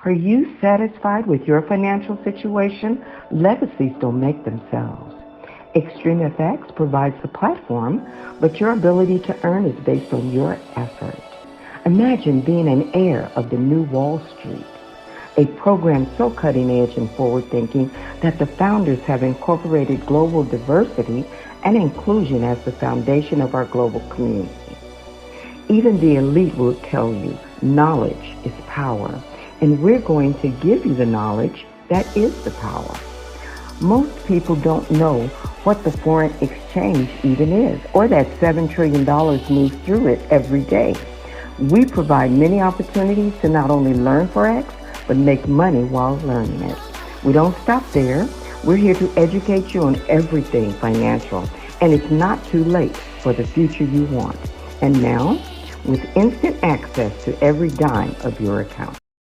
Are you satisfied with your financial situation? Legacies don't make themselves. XtreamFX provides the platform, but your ability to earn is based on your effort. Imagine being an heir of the new Wall Street, a program so cutting edge and forward thinking that the founders have incorporated global diversity and inclusion as the foundation of our global community. Even the elite will tell you knowledge is power, and we're going to give you the knowledge that is the power. Most people don't know what the foreign exchange even is, or that $7 trillion moves through it every day. We provide many opportunities to not only learn Forex, but make money while learning it. We don't stop there. We're here to educate you on everything financial, and it's not too late for the future you want. And now, with instant access to every dime of your account.